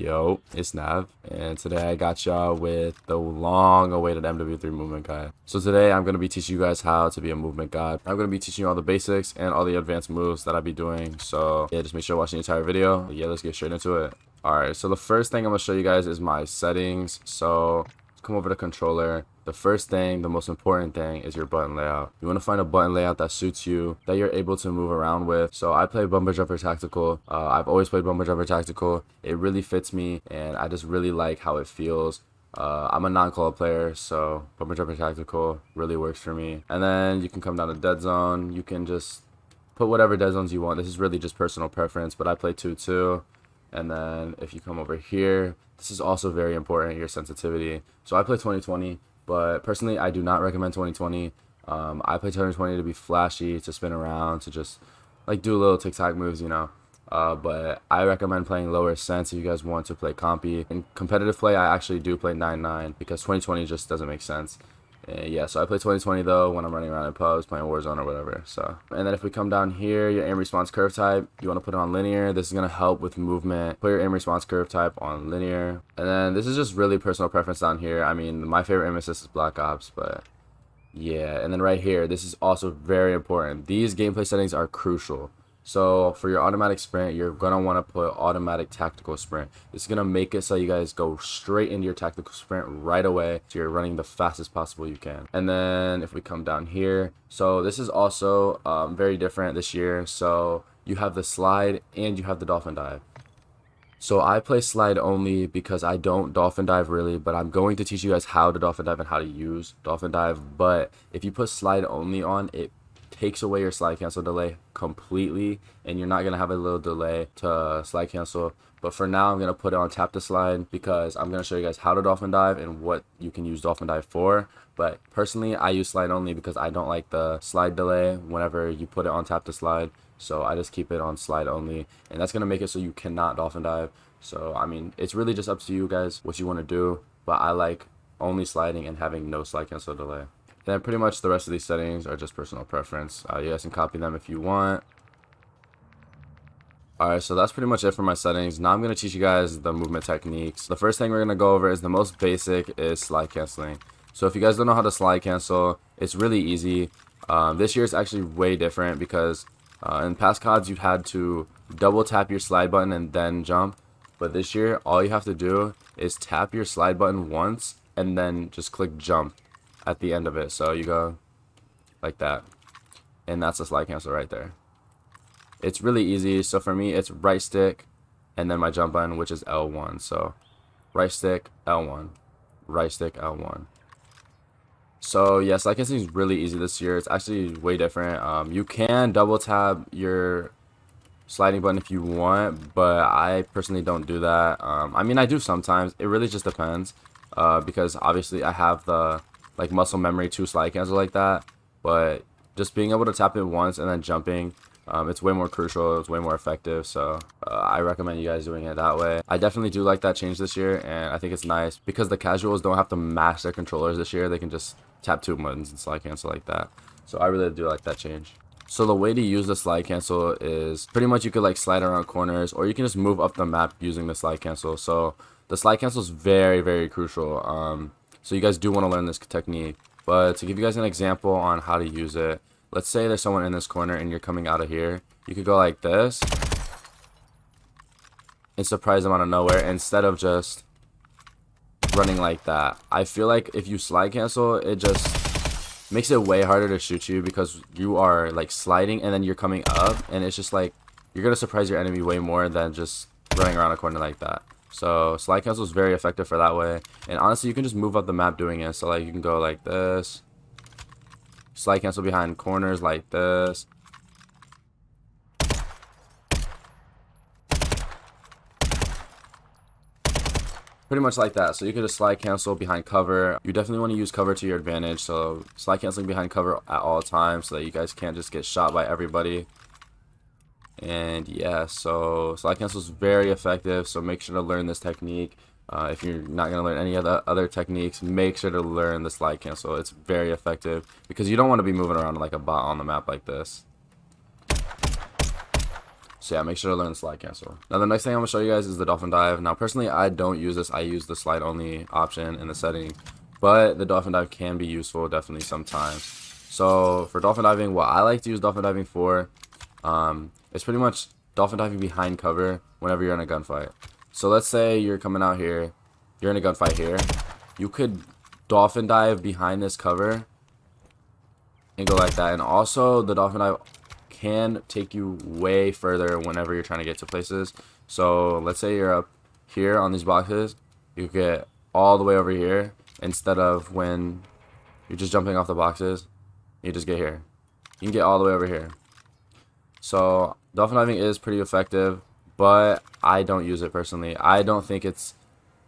Yo, it's Nav, and today I got y'all with the long-awaited MW3 Movement Guide. So today I'm going to be teaching you guys how to be a movement god. I'm going to be teaching you all the basics and all the advanced moves that I'll be doing. So yeah, just make sure to watch the entire video. Yeah, let's get straight into it. Alright, so the first thing I'm going to show you guys is my settings. So come over to controller. The first thing, the most important thing, is your button layout. You want to find a button layout that suits you, that you're able to move around with. So I play Bumper Jumper Tactical. I've always played Bumper Jumper Tactical. It really fits me, and I just really like how it feels. I'm a non-call player, so Bumper Jumper Tactical really works for me. And then you can come down to Dead Zone. You can just put whatever dead zones you want. This is really just personal preference, but I play 2-2. And then if you come over here, this is also very important, your sensitivity. So I play 2020, but personally I do not recommend 2020. I play 2020 to be flashy, to spin around, to just like do little tic-tac moves, you know. But I recommend playing lower sense if you guys want to play compy. In competitive play, I actually do play 9-9 because 2020 just doesn't make sense. Yeah, so I play 2020 though when I'm running around in pubs, playing Warzone or whatever. So, and then if we come down here, your aim response curve type, you want to put it on linear. This is going to help with movement. Put your aim response curve type on linear. And then this is just really personal preference down here. I mean, my favorite aim assist is Black Ops, but yeah. And then right here, this is also very important. These gameplay settings are crucial. So for your automatic sprint, you're going to want to put automatic tactical sprint. It's going to make it so you guys go straight into your tactical sprint right away, so you're running the fastest possible you can. And then if we come down here, so this is also very different this year. So you have the slide and you have the dolphin dive. So I play slide only because I don't dolphin dive really, but I'm going to teach you guys how to dolphin dive and how to use dolphin dive. But if you put slide only on, it takes away your slide cancel delay completely, and you're not going to have a little delay to slide cancel. But for now, I'm going to put it on tap to slide because I'm going to show you guys how to dolphin dive and what you can use dolphin dive for. But personally, I use slide only because I don't like the slide delay whenever you put it on tap to slide. So I just keep it on slide only, and that's going to make it so you cannot dolphin dive. So I mean, it's really just up to you guys what you want to do, but I like only sliding and having no slide cancel delay. Then pretty much the rest of these settings are just personal preference. You guys can copy them if you want. Alright, so that's pretty much it for my settings. Now I'm going to teach you guys the movement techniques. The first thing we're going to go over is the most basic is slide canceling. So if you guys don't know how to slide cancel, it's really easy. This year is actually way different because in past CODs you've had to double tap your slide button and then jump. But this year all you have to do is tap your slide button once and then just click jump at the end of it. So you go like that, and that's a slide cancel right there. It's really easy. So for me, it's right stick and then my jump button, which is L1. So right stick, L1, right stick, L1. So yeah, slide canceling is really easy this year. It's actually way different. You can double tap your sliding button if you want, but I personally don't do that. I mean, I do sometimes. It really just depends, because obviously I have the like muscle memory to slide cancel like that, but just being able to tap it once and then jumping, it's way more crucial, it's way more effective. So I recommend you guys doing it that way. I definitely do like that change this year, and I think it's nice because the casuals don't have to mash their controllers this year. They can just tap two buttons and slide cancel like that. So I really do like that change. So the way to use the slide cancel is pretty much you could like slide around corners, or you can just move up the map using the slide cancel. So the slide cancel is very, very crucial. So you guys do want to learn this technique. But to give you guys an example on how to use it, let's say there's someone in this corner and you're coming out of here. You could go like this and surprise them out of nowhere instead of just running like that. I feel like if you slide cancel, it just makes it way harder to shoot you because you are like sliding and then you're coming up, and it's just like you're going to surprise your enemy way more than just running around a corner like that. So slide cancel is very effective for that way, and honestly you can just move up the map doing it. So like you can go like this, slide cancel behind corners like this, pretty much like that. So you can just slide cancel behind cover. You definitely want to use cover to your advantage, so slide canceling behind cover at all times so that you guys can't just get shot by everybody. And yeah, so slide cancel is very effective, so make sure to learn this technique. If you're not going to learn any of the other techniques, make sure to learn the slide cancel. It's very effective because you don't want to be moving around like a bot on the map like this. So yeah, make sure to learn the slide cancel. Now the next thing I'm gonna show you guys is the dolphin dive. Now personally, I don't use this. I use the slide only option in the setting, but the dolphin dive can be useful definitely sometimes. So for dolphin diving, what I like to use dolphin diving for, it's pretty much dolphin diving behind cover whenever you're in a gunfight. So let's say you're coming out here, you're in a gunfight here, you could dolphin dive behind this cover and go like that. And also the dolphin dive can take you way further whenever you're trying to get to places. So let's say you're up here on these boxes, you get all the way over here instead of when you're just jumping off the boxes, you just get here. You can get all the way over here. So dolphin diving is pretty effective, but I don't use it personally. I don't think it's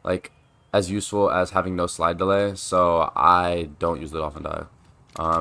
like as useful as having no slide delay, so I don't use the dolphin dive.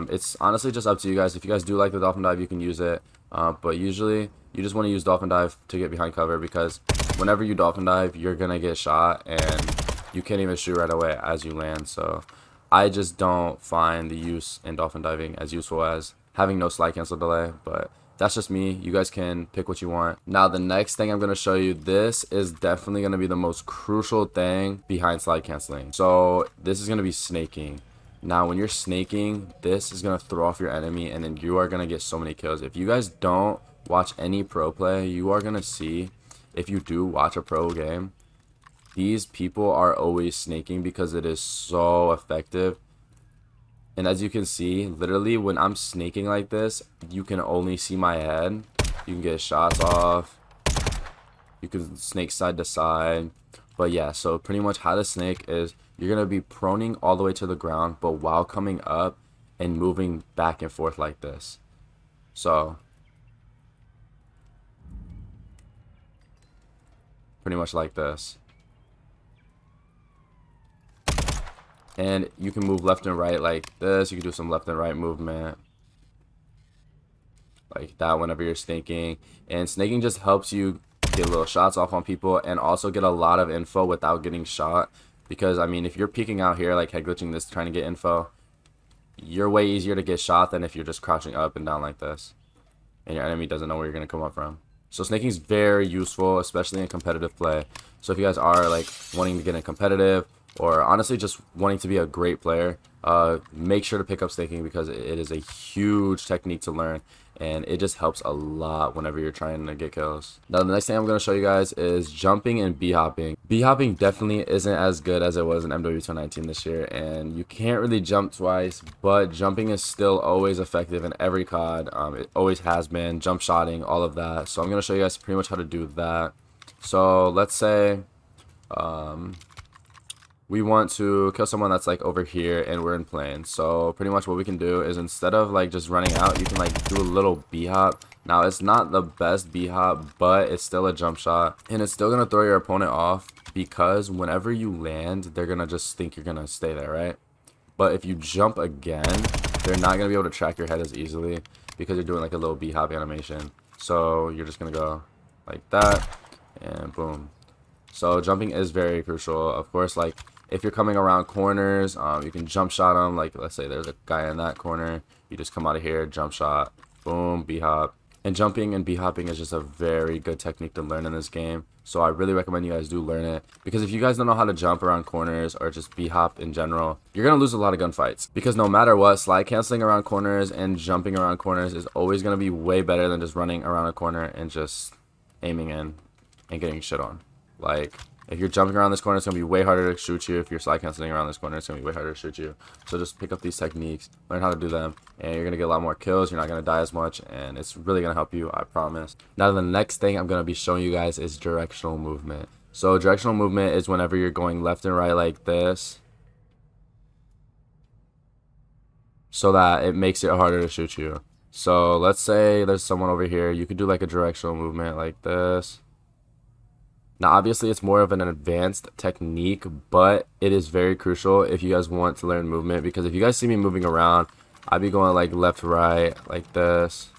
It's honestly just up to you guys. If you guys do like the dolphin dive, you can use it, but usually you just want to use dolphin dive to get behind cover, because whenever you dolphin dive, you're gonna get shot and you can't even shoot right away as you land. So I just don't find the use in dolphin diving as useful as having no slide cancel delay, but that's just me. You guys can pick what you want. Now the next thing I'm going to show you, this is definitely going to be the most crucial thing behind slide canceling. So this is going to be snaking. Now when you're snaking, this is going to throw off your enemy and then you are going to get so many kills. If you guys don't watch any pro play, you are going to see, if you do watch a pro game, these people are always snaking because it is so effective. And as you can see, literally when I'm snaking like this, you can only see my head. You can get shots off. You can snake side to side. But yeah, so pretty much how to snake is you're going to be proning all the way to the ground, but while coming up and moving back and forth like this. So pretty much like this. And you can move left and right like this. You can do some left and right movement like that whenever you're snaking. And snaking just helps you get little shots off on people and also get a lot of info without getting shot. Because, I mean, if you're peeking out here, like head glitching this, trying to get info, you're way easier to get shot than if you're just crouching up and down like this. And your enemy doesn't know where you're going to come up from. So snaking is very useful, especially in competitive play. So if you guys are like wanting to get in competitive, or honestly just wanting to be a great player, make sure to pick up snaking because it is a huge technique to learn and it just helps a lot whenever you're trying to get kills. Now the next thing I'm going to show you guys is jumping and b-hopping. B-hopping definitely isn't as good as it was in MW3 this year, and you can't really jump twice, but jumping is still always effective in every COD. It always has been. Jump shotting, all of that. So I'm going to show you guys pretty much how to do that. So let's say we want to kill someone that's like over here and we're in plane. So pretty much what we can do is instead of like just running out, you can like do a little b-hop. Now it's not the best b-hop, but it's still a jump shot and it's still gonna throw your opponent off because whenever you land, they're gonna just think you're gonna stay there, right? But if you jump again, they're not gonna be able to track your head as easily because you're doing like a little b-hop animation. So you're just gonna go like that and boom. So jumping is very crucial. Of course, like if you're coming around corners, you can jump shot them. Like let's say there's a guy in that corner, you just come out of here, jump shot, boom, b-hop. And jumping and b-hopping is just a very good technique to learn in this game. So I really recommend you guys do learn it, because if you guys don't know how to jump around corners or just b-hop in general, you're gonna lose a lot of gunfights. Because no matter what, slide canceling around corners and jumping around corners is always gonna be way better than just running around a corner and just aiming in and getting shit on. Like, if you're jumping around this corner, it's going to be way harder to shoot you. If you're slide canceling around this corner, it's going to be way harder to shoot you. So just pick up these techniques, learn how to do them, and you're going to get a lot more kills. You're not going to die as much, and it's really going to help you, I promise. Now, the next thing I'm going to be showing you guys is directional movement. So directional movement is whenever you're going left and right like this, so that it makes it harder to shoot you. So let's say there's someone over here. You could do like a directional movement like this. Now, obviously, it's more of an advanced technique, but it is very crucial if you guys want to learn movement, because if you guys see me moving around, I'd be going like left, right, like this.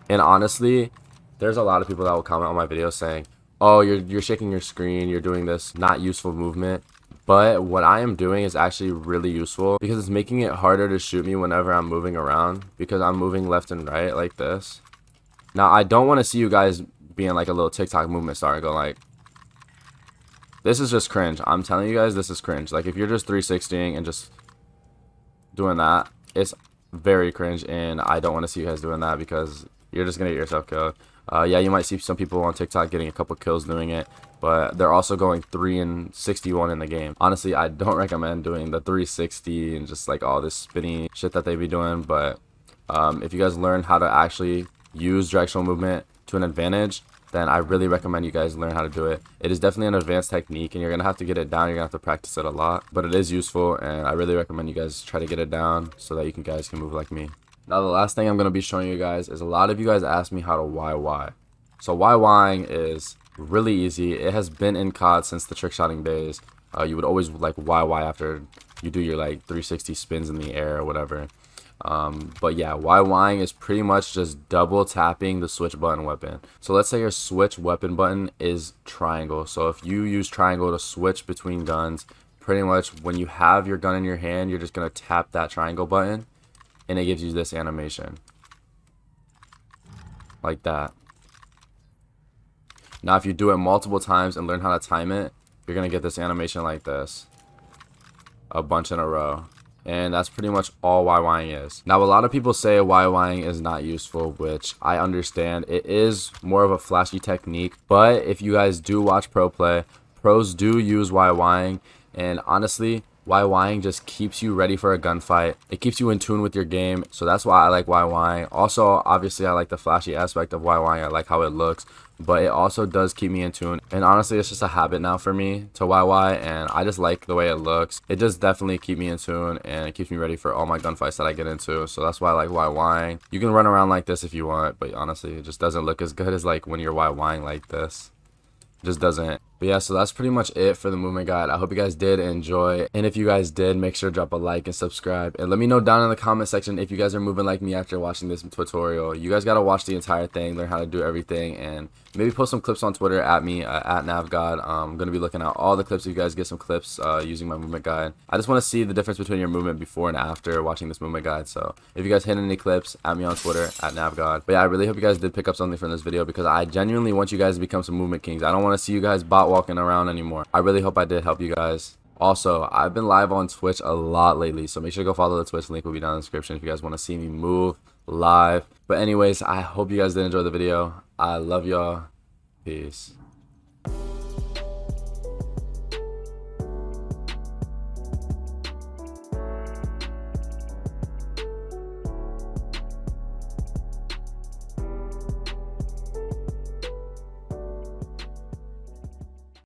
And honestly, there's a lot of people that will comment on my video saying, oh, you're shaking your screen, you're doing this not useful movement. But what I am doing is actually really useful because it's making it harder to shoot me whenever I'm moving around, because I'm moving left and right like this. Now, I don't want to see you guys being like a little TikTok movement star and go like, this is just cringe. I'm telling you guys, this is cringe. Like, if you're just 360ing and just doing that, it's very cringe, and I don't want to see you guys doing that because you're just gonna get yourself killed. Yeah, you might see some people on TikTok getting a couple kills doing it, but they're also going 3 and 61 in the game. Honestly, I don't recommend doing the 360 and just like all this spinny shit that they be doing, but if you guys learn how to actually use directional movement to an advantage, then I really recommend you guys learn how to do it. It is definitely an advanced technique, and you're gonna have to get it down. You're gonna have to practice it a lot, but it is useful, and I really recommend you guys try to get it down so that you guys can move like me. Now, the last thing I'm gonna be showing you guys is a lot of you guys ask me how to YY. So YYing is really easy. It has been in COD since the trickshotting days. You would always like YY after you do your like 360 spins in the air or whatever. But yeah, YYing is pretty much just double tapping the switch button weapon. So let's say your switch weapon button is triangle. So if you use triangle to switch between guns, pretty much when you have your gun in your hand, you're just gonna tap that triangle button and it gives you this animation like that. Now if you do it multiple times and learn how to time it, you're gonna get this animation like this a bunch in a row. And that's pretty much all YYing is. Now, a lot of people say YYing is not useful, which I understand. It is more of a flashy technique, but if you guys do watch pro play, pros do use YYing, and honestly, YYing just keeps you ready for a gunfight. It keeps you in tune with your game, so that's why I like YYing. Also, obviously, I like the flashy aspect of YYing. I like how it looks, but it also does keep me in tune. And honestly, it's just a habit now for me to YY, and I just like the way it looks. It does definitely keep me in tune, and it keeps me ready for all my gunfights that I get into, so that's why I like YYing. You can run around like this if you want, but honestly, it just doesn't look as good as like when you're YYing like this. It just doesn't. But yeah, so that's pretty much it for the movement guide. I hope you guys did enjoy, and if you guys did, make sure to drop a like and subscribe, and let me know down in the comment section if you guys are moving like me after watching this tutorial. You guys gotta watch the entire thing, learn how to do everything, and maybe post some clips on Twitter at me at navgod. I'm gonna be looking at all the clips. You guys get some clips using my movement guide. I just want to see the difference between your movement before and after watching this movement guide. So if you guys hit any clips, at me on Twitter at navgod. But yeah, I really hope you guys did pick up something from this video, because I genuinely want you guys to become some movement kings. I don't want to see you guys bot walking around anymore. I really hope I did help you guys. Also, I've been live on Twitch a lot lately, so make sure to go follow the Twitch link. Will be down in the description if you guys want to see me move live. But anyways, I hope you guys did enjoy the video. I love y'all. Peace.